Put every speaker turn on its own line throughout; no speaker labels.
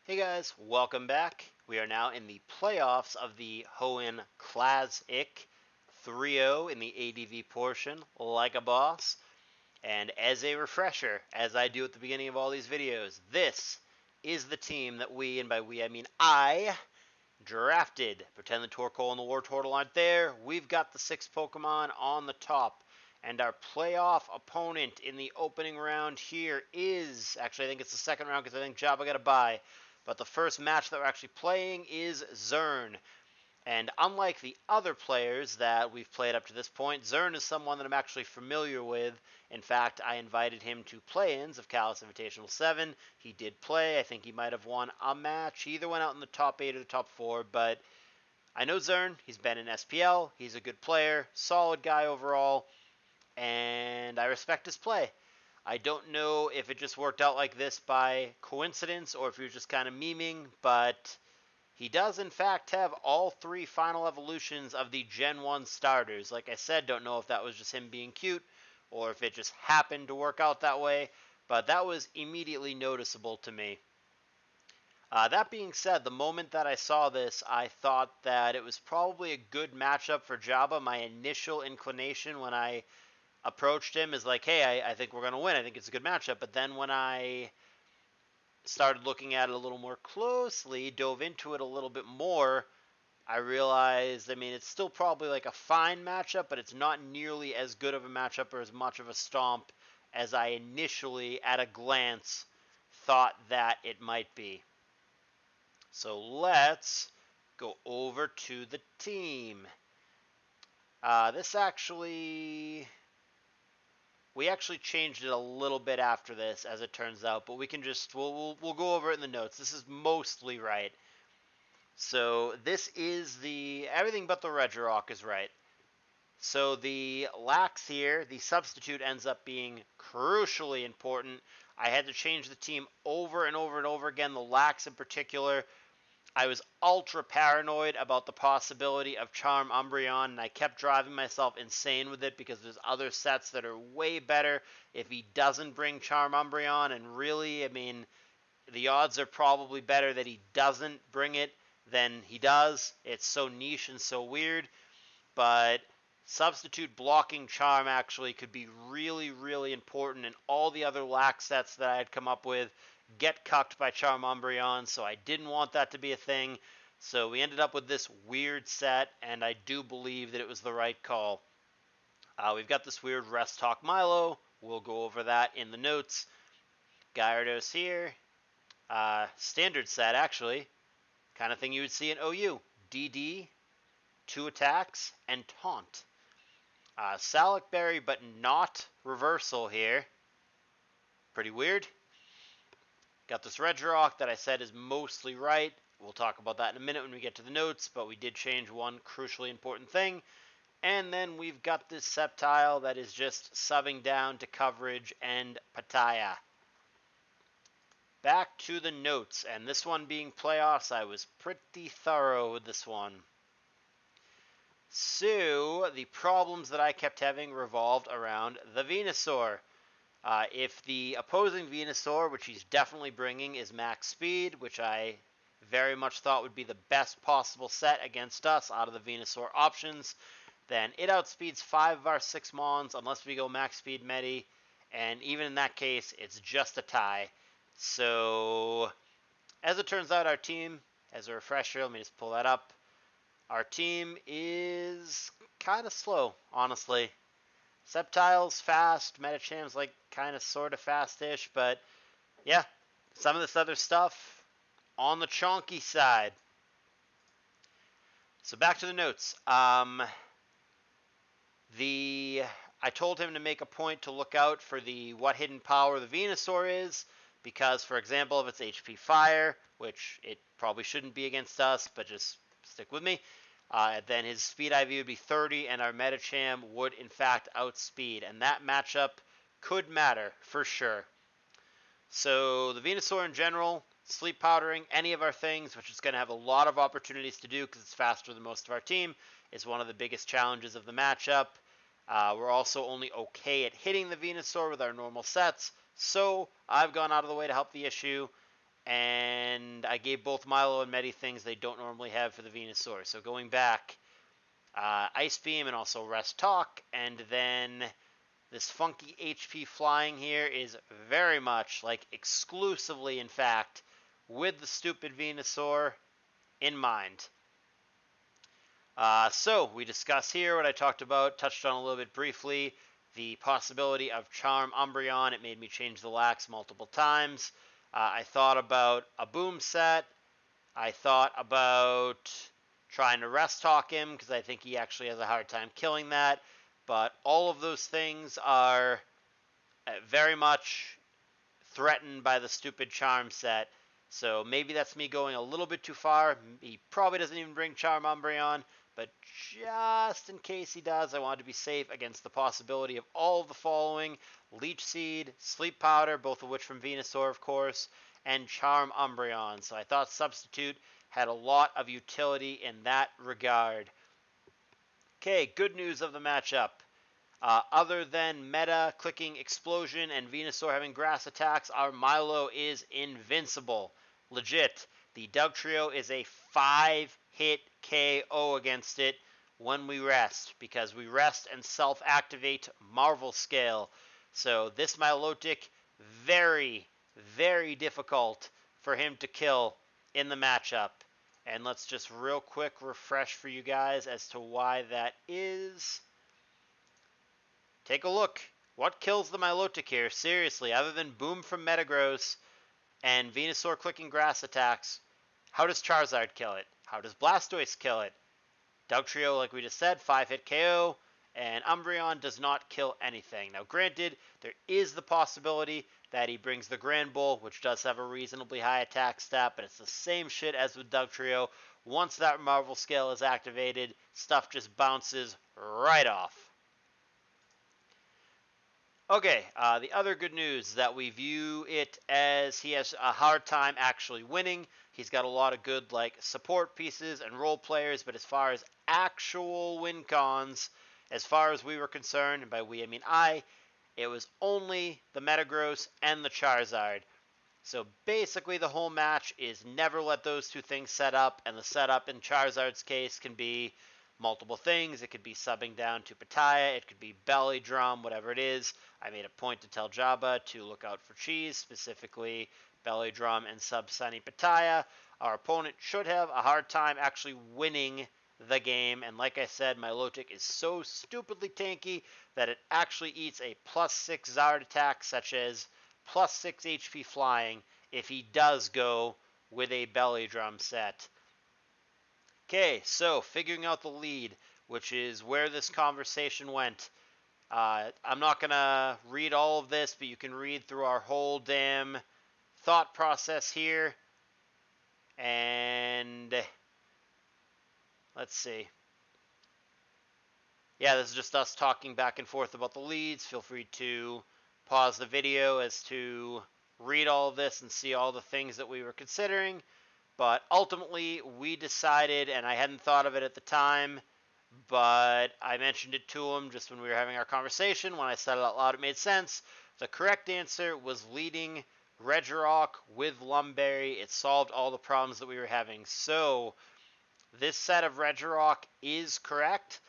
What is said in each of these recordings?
Hey guys, welcome back. We are now in the playoffs of the Hoenn Khlazic 3-0 in the ADV portion, like a boss. And as a refresher, as I do at the beginning of all these videos, this is the team that we, and by we I mean I, drafted. Pretend the Torkoal and the War Turtle aren't there. We've got the 6 Pokemon on the top. And our playoff opponent in the opening round here is, actually I think it's the second round because I think Jabba got a bye. But the first match that we're actually playing is Zern. And unlike the other players that we've played up to this point, Zern is someone that I'm actually familiar with. In fact, I invited him to play-ins of CALLOUS Invitational 7. He did play. I think he might have won a match. He either went out in the top 8 or the top 4, but I know Zern. He's been in SPL. He's a good player, solid guy overall, and I respect his play. I don't know if it just worked out like this by coincidence or if he was just kind of memeing, but he does, in fact, have all 3 final evolutions of the Gen 1 starters. Like I said, don't know if that was just him being cute or if it just happened to work out that way, but that was immediately noticeable to me. That being said, the moment that I saw this, I thought that it was probably a good matchup for Jabba. My initial inclination when I approached him is like, hey, I think we're going to win. I think it's a good matchup. But then when I started looking at it a little more closely, dove into it a little bit more, I realized, it's still probably like a fine matchup, but it's not nearly as good of a matchup or as much of a stomp as I initially, at a glance, thought that it might be. So let's go over to the team. This actually, we actually changed it a little bit after this, as it turns out, but we can just, we'll go over it in the notes. This is mostly right. So this is everything but the Regirock is right. So the Lax here, the substitute, ends up being crucially important. I had to change the team over and over and over again, the Lax in particular. I was ultra paranoid about the possibility of Charm Umbreon, and I kept driving myself insane with it because there's other sets that are way better if he doesn't bring Charm Umbreon, and really, the odds are probably better that he doesn't bring it than he does. It's so niche and so weird, but substitute blocking Charm actually could be really, really important, and all the other Lax sets that I had come up with get cucked by Charm Umbreon, so I didn't want that to be a thing. So we ended up with this weird set, and I do believe that it was the right call. We've got this weird Rest Talk Milo. We'll go over that in the notes. Gyarados here. Standard set, actually. Kind of thing you would see in OU. DD, 2 attacks, and Taunt. Salic Berry, but not Reversal here. Pretty weird. Got this Regirock that I said is mostly right. We'll talk about that in a minute when we get to the notes, but we did change one crucially important thing. And then we've got this Sceptile that is just subbing down to coverage and Pattaya. Back to the notes, and this one being playoffs, I was pretty thorough with this one. So, the problems that I kept having revolved around the Venusaur. If the opposing Venusaur, which he's definitely bringing, is max speed, which I very much thought would be the best possible set against us out of the Venusaur options, then it outspeeds 5 of our 6 Mons unless we go max speed Medi, and even in that case, it's just a tie. So, as it turns out, our team, as a refresher, let me just pull that up, our team is kind of slow, honestly. Sceptile's fast, Metacham's like kind of sort of fast-ish, but yeah, some of this other stuff on the chonky side. So back to the notes. I told him to make a point to look out for what hidden power the Venusaur is, because, for example, if it's HP Fire, which it probably shouldn't be against us, but just stick with me, then his speed IV would be 30, and our Metacham would, in fact, outspeed. And that matchup could matter, for sure. So the Venusaur in general, sleep powdering any of our things, which it's going to have a lot of opportunities to do because it's faster than most of our team, is one of the biggest challenges of the matchup. We're also only okay at hitting the Venusaur with our normal sets, so I've gone out of the way to help the issue. and I gave both Milo and Medi things they don't normally have for the Venusaur. So going back, Ice Beam and also Rest Talk, and then this funky HP flying here is very much, like exclusively in fact, with the stupid Venusaur in mind. So we discuss here what I talked about, touched on a little bit briefly, the possibility of Charm Umbreon. It made me change the lax multiple times. I thought about a boom set. I thought about trying to rest talk him because I think he actually has a hard time killing that. But all of those things are very much threatened by the stupid charm set. So maybe that's me going a little bit too far. He probably doesn't even bring Charm Umbreon, but just in case he does, I wanted to be safe against the possibility of all of the following: Leech Seed, Sleep Powder, both of which from Venusaur, of course, and Charm Umbreon. So I thought Substitute had a lot of utility in that regard. Okay, good news of the matchup. Other than Meta clicking Explosion and Venusaur having grass attacks, our Milo is invincible. Legit. The Dugtrio is a 5-hit KO against it when we rest, because we rest and self-activate Marvel Scale. So this Milotic, very, very difficult for him to kill in the matchup. And let's just real quick refresh for you guys as to why that is. Take a look. What kills the Milotic here? Seriously, other than Boom from Metagross and Venusaur clicking grass attacks, how does Charizard kill it? How does Blastoise kill it? Dugtrio, like we just said, 5-hit KO, and Umbreon does not kill anything. Now, granted, there is the possibility that he brings the Grand Bull, which does have a reasonably high attack stat, but it's the same shit as with Dugtrio. Once that Marvel Scale is activated, stuff just bounces right off. Okay, the other good news is that we view it as he has a hard time actually winning. He's got a lot of good support pieces and role players, but as far as actual win cons, as far as we were concerned, and by we I mean it was only the Metagross and the Charizard. So basically the whole match is never let those two things set up, and the setup in Charizard's case can be multiple things. It could be subbing down to Pitaya, it could be Belly Drum, whatever it is. I made a point to tell Jabba to look out for cheese, specifically Belly Drum and sub Sunny Pitaya. Our opponent should have a hard time actually winning the game, and like I said, Milotic is so stupidly tanky that it actually eats a +6 Zard attack, such as +6 HP flying, if he does go with a Belly Drum set. Okay, so figuring out the lead, which is where this conversation went. I'm not going to read all of this, but you can read through our whole damn thought process here. And let's see. Yeah, this is just us talking back and forth about the leads. Feel free to pause the video as to read all of this and see all the things that we were considering. But ultimately, we decided, and I hadn't thought of it at the time, but I mentioned it to him just when we were having our conversation. When I said it out loud, it made sense. The correct answer was leading Regirock with Lumberry. It solved all the problems that we were having. So this set of Regirock is correct.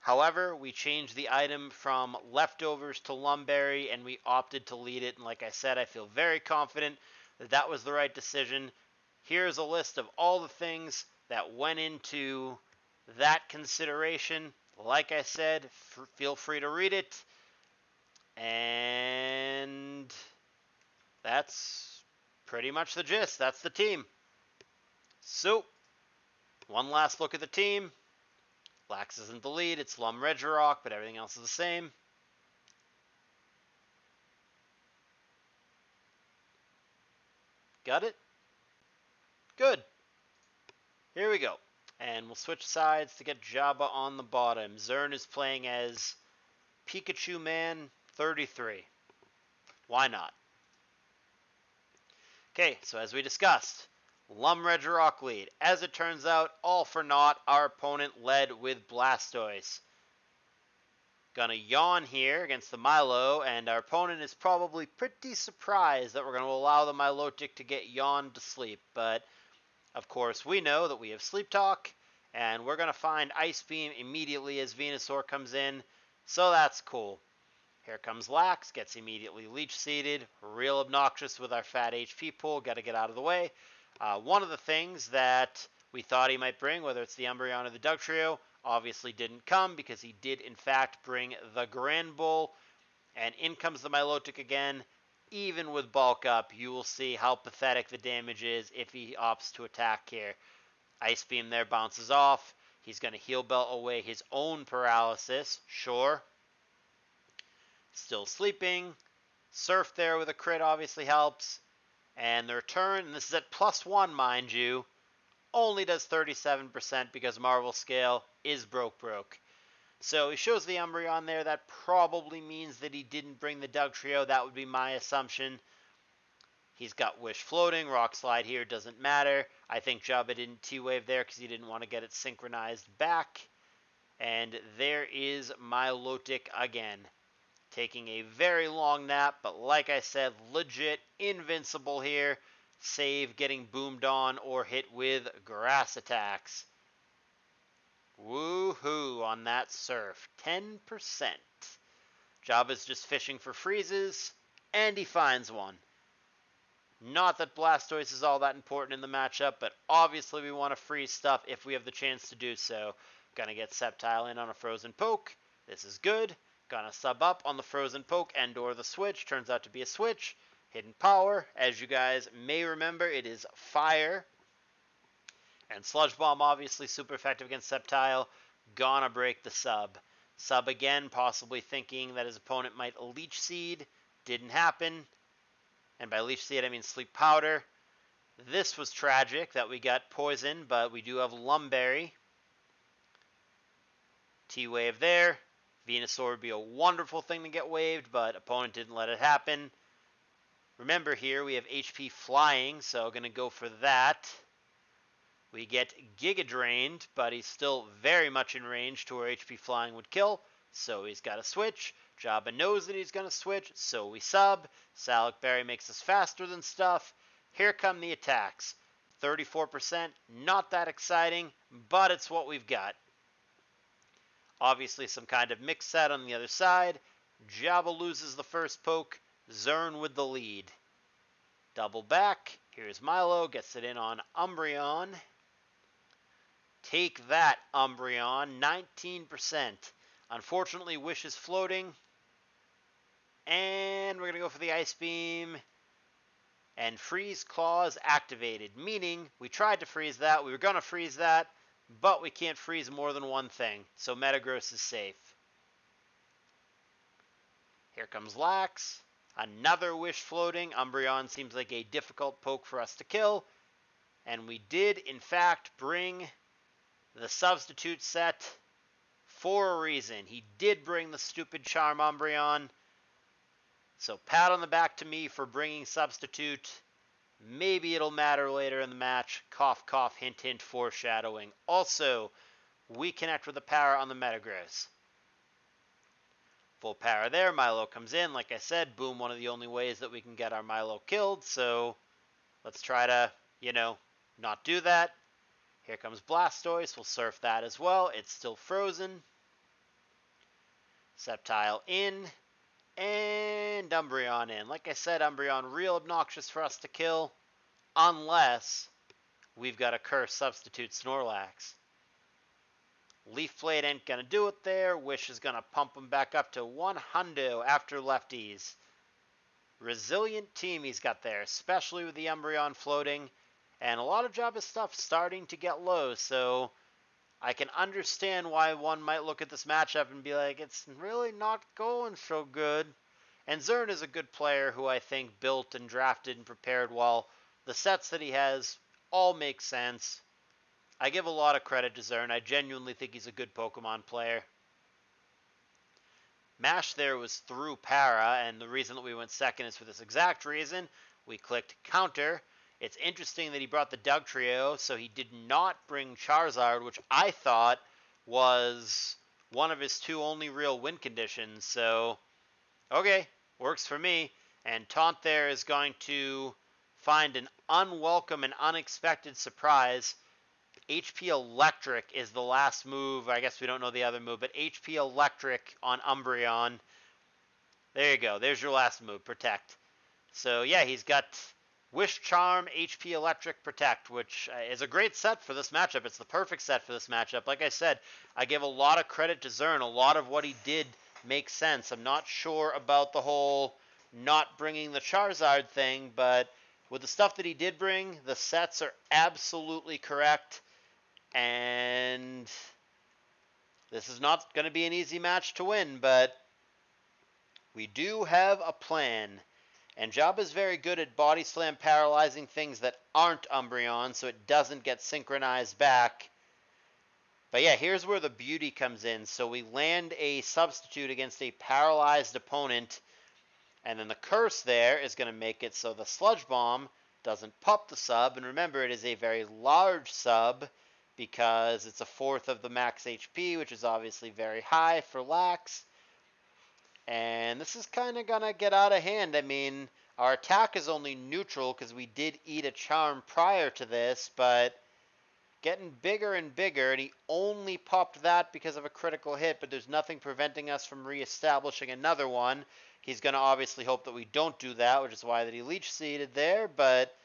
However, we changed the item from Leftovers to Lumberry, and we opted to lead it. And like I said, I feel very confident that that was the right decision. Here's a list of all the things that went into that consideration. Like I said, feel free to read it. And that's pretty much the gist. That's the team. So, one last look at the team. Lax isn't the lead. It's Lum Regirock, but everything else is the same. Got it? Good. Here we go. And we'll switch sides to get Jabba on the bottom. Zern is playing as Pikachu Man 33. Why not? Okay, so as we discussed, Lum Regirock lead. As it turns out, all for naught, our opponent led with Blastoise. Gonna yawn here against the Milo, and our opponent is probably pretty surprised that we're going to allow the Milotic to get yawned to sleep. But, of course, we know that we have Sleep Talk, and we're going to find Ice Beam immediately as Venusaur comes in, so that's cool. Here comes Lax, gets immediately Leech Seeded, real obnoxious with our fat HP pool, got to get out of the way. One of the things that we thought he might bring, whether it's the Umbreon or the Dugtrio, obviously didn't come because he did in fact bring the Grand Bull, and in comes the Milotic again. Even with bulk up, you will see how pathetic the damage is if he opts to attack here. Ice Beam there bounces off. He's going to Heal Belt away his own paralysis, sure. Still sleeping. Surf there with a crit obviously helps. And the return, and this is at +1 mind you, only does 37% because Marvel Scale is broke. So he shows the Umbreon there. That probably means that he didn't bring the Dugtrio. That would be my assumption. He's got Wish floating. Rock Slide here doesn't matter. I think Jabba didn't T-Wave there because he didn't want to get it synchronized back. And there is Milotic again. Taking a very long nap, but like I said, legit invincible here. Save getting boomed on or hit with grass attacks. Woohoo on that surf. 10%. Jabba's just fishing for freezes, and he finds one. Not that Blastoise is all that important in the matchup, but obviously we want to freeze stuff if we have the chance to do so. Gonna get Sceptile in on a Frozen Poke. This is good. Gonna sub up on the Frozen Poke and or the switch. Turns out to be a switch. Hidden Power. As you guys may remember, it is Fire. And Sludge Bomb obviously super effective against Sceptile. Gonna break the sub. Sub again, possibly thinking that his opponent might Leech Seed. Didn't happen. And by Leech Seed I mean Sleep Powder. This was tragic that we got Poison, but we do have Lumberry. T-Wave there. Venusaur would be a wonderful thing to get waved, but opponent didn't let it happen. Remember here, we have HP Flying, so going to go for that. We get Giga Drained, but he's still very much in range to where HP Flying would kill, so he's got to switch. Jabba knows that he's going to switch, so we sub. Salic Berry makes us faster than stuff. Here come the attacks. 34%, not that exciting, but it's what we've got. Obviously some kind of mix set on the other side. Jabba loses the first poke. Zern with the lead. Double back. Here's Milo. Gets it in on Umbreon. Take that, Umbreon. 19%. Unfortunately, Wish is floating. And we're going to go for the Ice Beam. And Freeze Claws activated. Meaning, we tried to freeze that. We were going to freeze that. But we can't freeze more than one thing, so Metagross is safe. Here comes Lax. Another Wish floating. Umbreon seems like a difficult poke for us to kill. And we did, in fact, bring the substitute set for a reason. He did bring the stupid Charm Umbreon. So pat on the back to me for bringing substitute. Maybe it'll matter later in the match. Cough, cough, hint, hint, foreshadowing. Also, we connect with the power on the Metagross. Full power there. Milo comes in. Like I said, boom, one of the only ways that we can get our Milo killed. So let's try to, not do that. Here comes Blastoise. We'll surf that as well. It's still frozen. Sceptile in. And Umbreon in. Like I said, Umbreon real obnoxious for us to kill. Unless we've got a Curse substitute Snorlax. Leaf Blade ain't going to do it there. Wish is going to pump him back up to 100 after lefties. Resilient team he's got there, especially with the Umbreon floating. And a lot of Jabba's stuff starting to get low, so I can understand why one might look at this matchup and be like, it's really not going so good. And Zern is a good player who I think built and drafted and prepared well. The sets that he has all make sense. I give a lot of credit to Zern. I genuinely think he's a good Pokemon player. Mash there was through Para, and the reason that we went second is for this exact reason. We clicked counter. It's interesting that he brought the Dugtrio, so he did not bring Charizard, which I thought was one of his 2 only real win conditions. So, okay, works for me. And Taunt there is going to find an unwelcome and unexpected surprise. HP Electric is the last move. I guess we don't know the other move, but HP Electric on Umbreon. There you go. There's your last move, Protect. So, yeah, he's got Wish Charm, HP Electric, Protect, which is a great set for this matchup. It's the perfect set for this matchup. Like I said, I give a lot of credit to Zern. A lot of what he did makes sense. I'm not sure about the whole not bringing the Charizard thing, but with the stuff that he did bring, the sets are absolutely correct. And this is not going to be an easy match to win, but we do have a plan. And Jabba's very good at Body Slam paralyzing things that aren't Umbreon, so it doesn't get synchronized back. But yeah, here's where the beauty comes in. So we land a substitute against a paralyzed opponent, and then the curse there is going to make it so the Sludge Bomb doesn't pop the sub. And remember, it is a very large sub because it's a fourth of the max HP, which is obviously very high for Lax. And this is kind of going to get out of hand. I mean, our attack is only neutral because we did eat a charm prior to this, but getting bigger and bigger, and he only popped that because of a critical hit, but there's nothing preventing us from reestablishing another one. He's going to obviously hope that we don't do that, which is why that he Leech Seeded there, but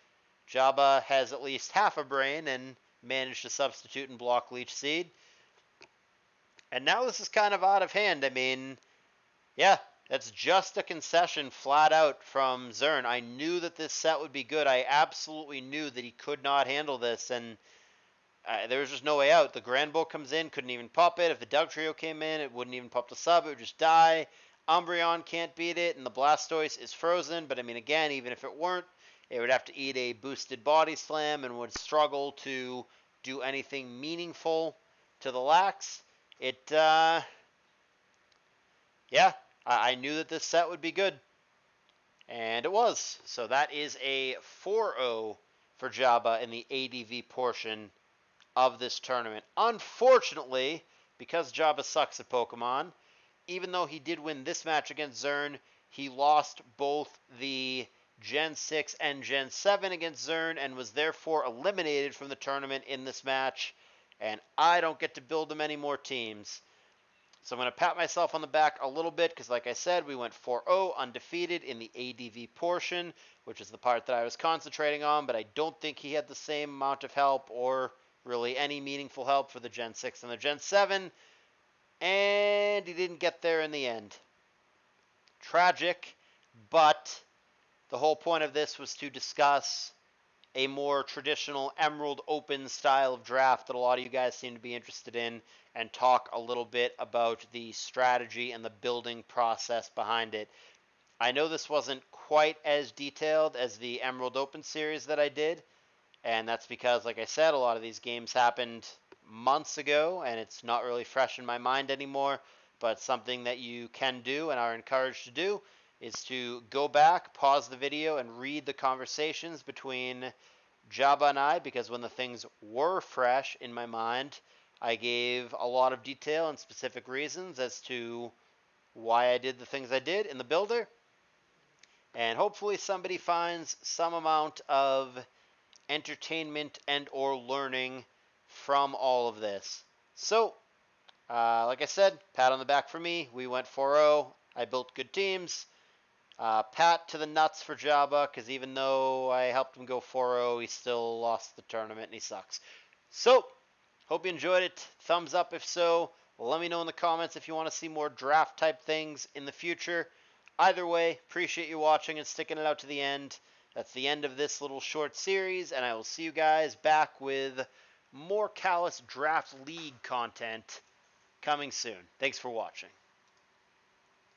Jabba has at least half a brain and managed to substitute and block Leech Seed. And now this is kind of out of hand. I mean, yeah, that's just a concession flat out from Zern. I knew that this set would be good. I absolutely knew that he could not handle this, and there was just no way out. The Grand Bull comes in, couldn't even pop it. If the Dugtrio came in, it wouldn't even pop the sub. It would just die. Umbreon can't beat it, and the Blastoise is frozen. But, I mean, again, even if it weren't, it would have to eat a boosted Body Slam and would struggle to do anything meaningful to the Lax. Yeah, I knew that this set would be good. And it was. So that is a 4-0 for Jabba in the ADV portion of this tournament. Unfortunately, because Jabba sucks at Pokemon, even though he did win this match against Zern, he lost both the Gen 6 and Gen 7 against Zern and was therefore eliminated from the tournament in this match. And I don't get to build him any more teams. So I'm going to pat myself on the back a little bit because, like I said, we went 4-0 undefeated in the ADV portion, which is the part that I was concentrating on, but I don't think he had the same amount of help or really any meaningful help for the Gen 6 and the Gen 7, and he didn't get there in the end. Tragic, but the whole point of this was to discuss a more traditional Emerald Open style of draft that a lot of you guys seem to be interested in, and talk a little bit about the strategy and the building process behind it. I know this wasn't quite as detailed as the Emerald Open series that I did, and that's because, like I said, a lot of these games happened months ago, and it's not really fresh in my mind anymore, but something that you can do and are encouraged to do is to go back, pause the video, and read the conversations between Jabba and I, because when the things were fresh in my mind, I gave a lot of detail and specific reasons as to why I did the things I did in the builder. And hopefully somebody finds some amount of entertainment and or learning from all of this. So, like I said, pat on the back for me. We went 4-0. I built good teams. Pat to the nuts for Jabba, because even though I helped him go 4-0, he still lost the tournament and he sucks. So, hope you enjoyed it. Thumbs up if so. Let me know in the comments if you want to see more draft type things in the future. Either way, appreciate you watching and sticking it out to the end. That's the end of this little short series, and I will see you guys back with more CALLOUS Draft League content coming soon. Thanks for watching.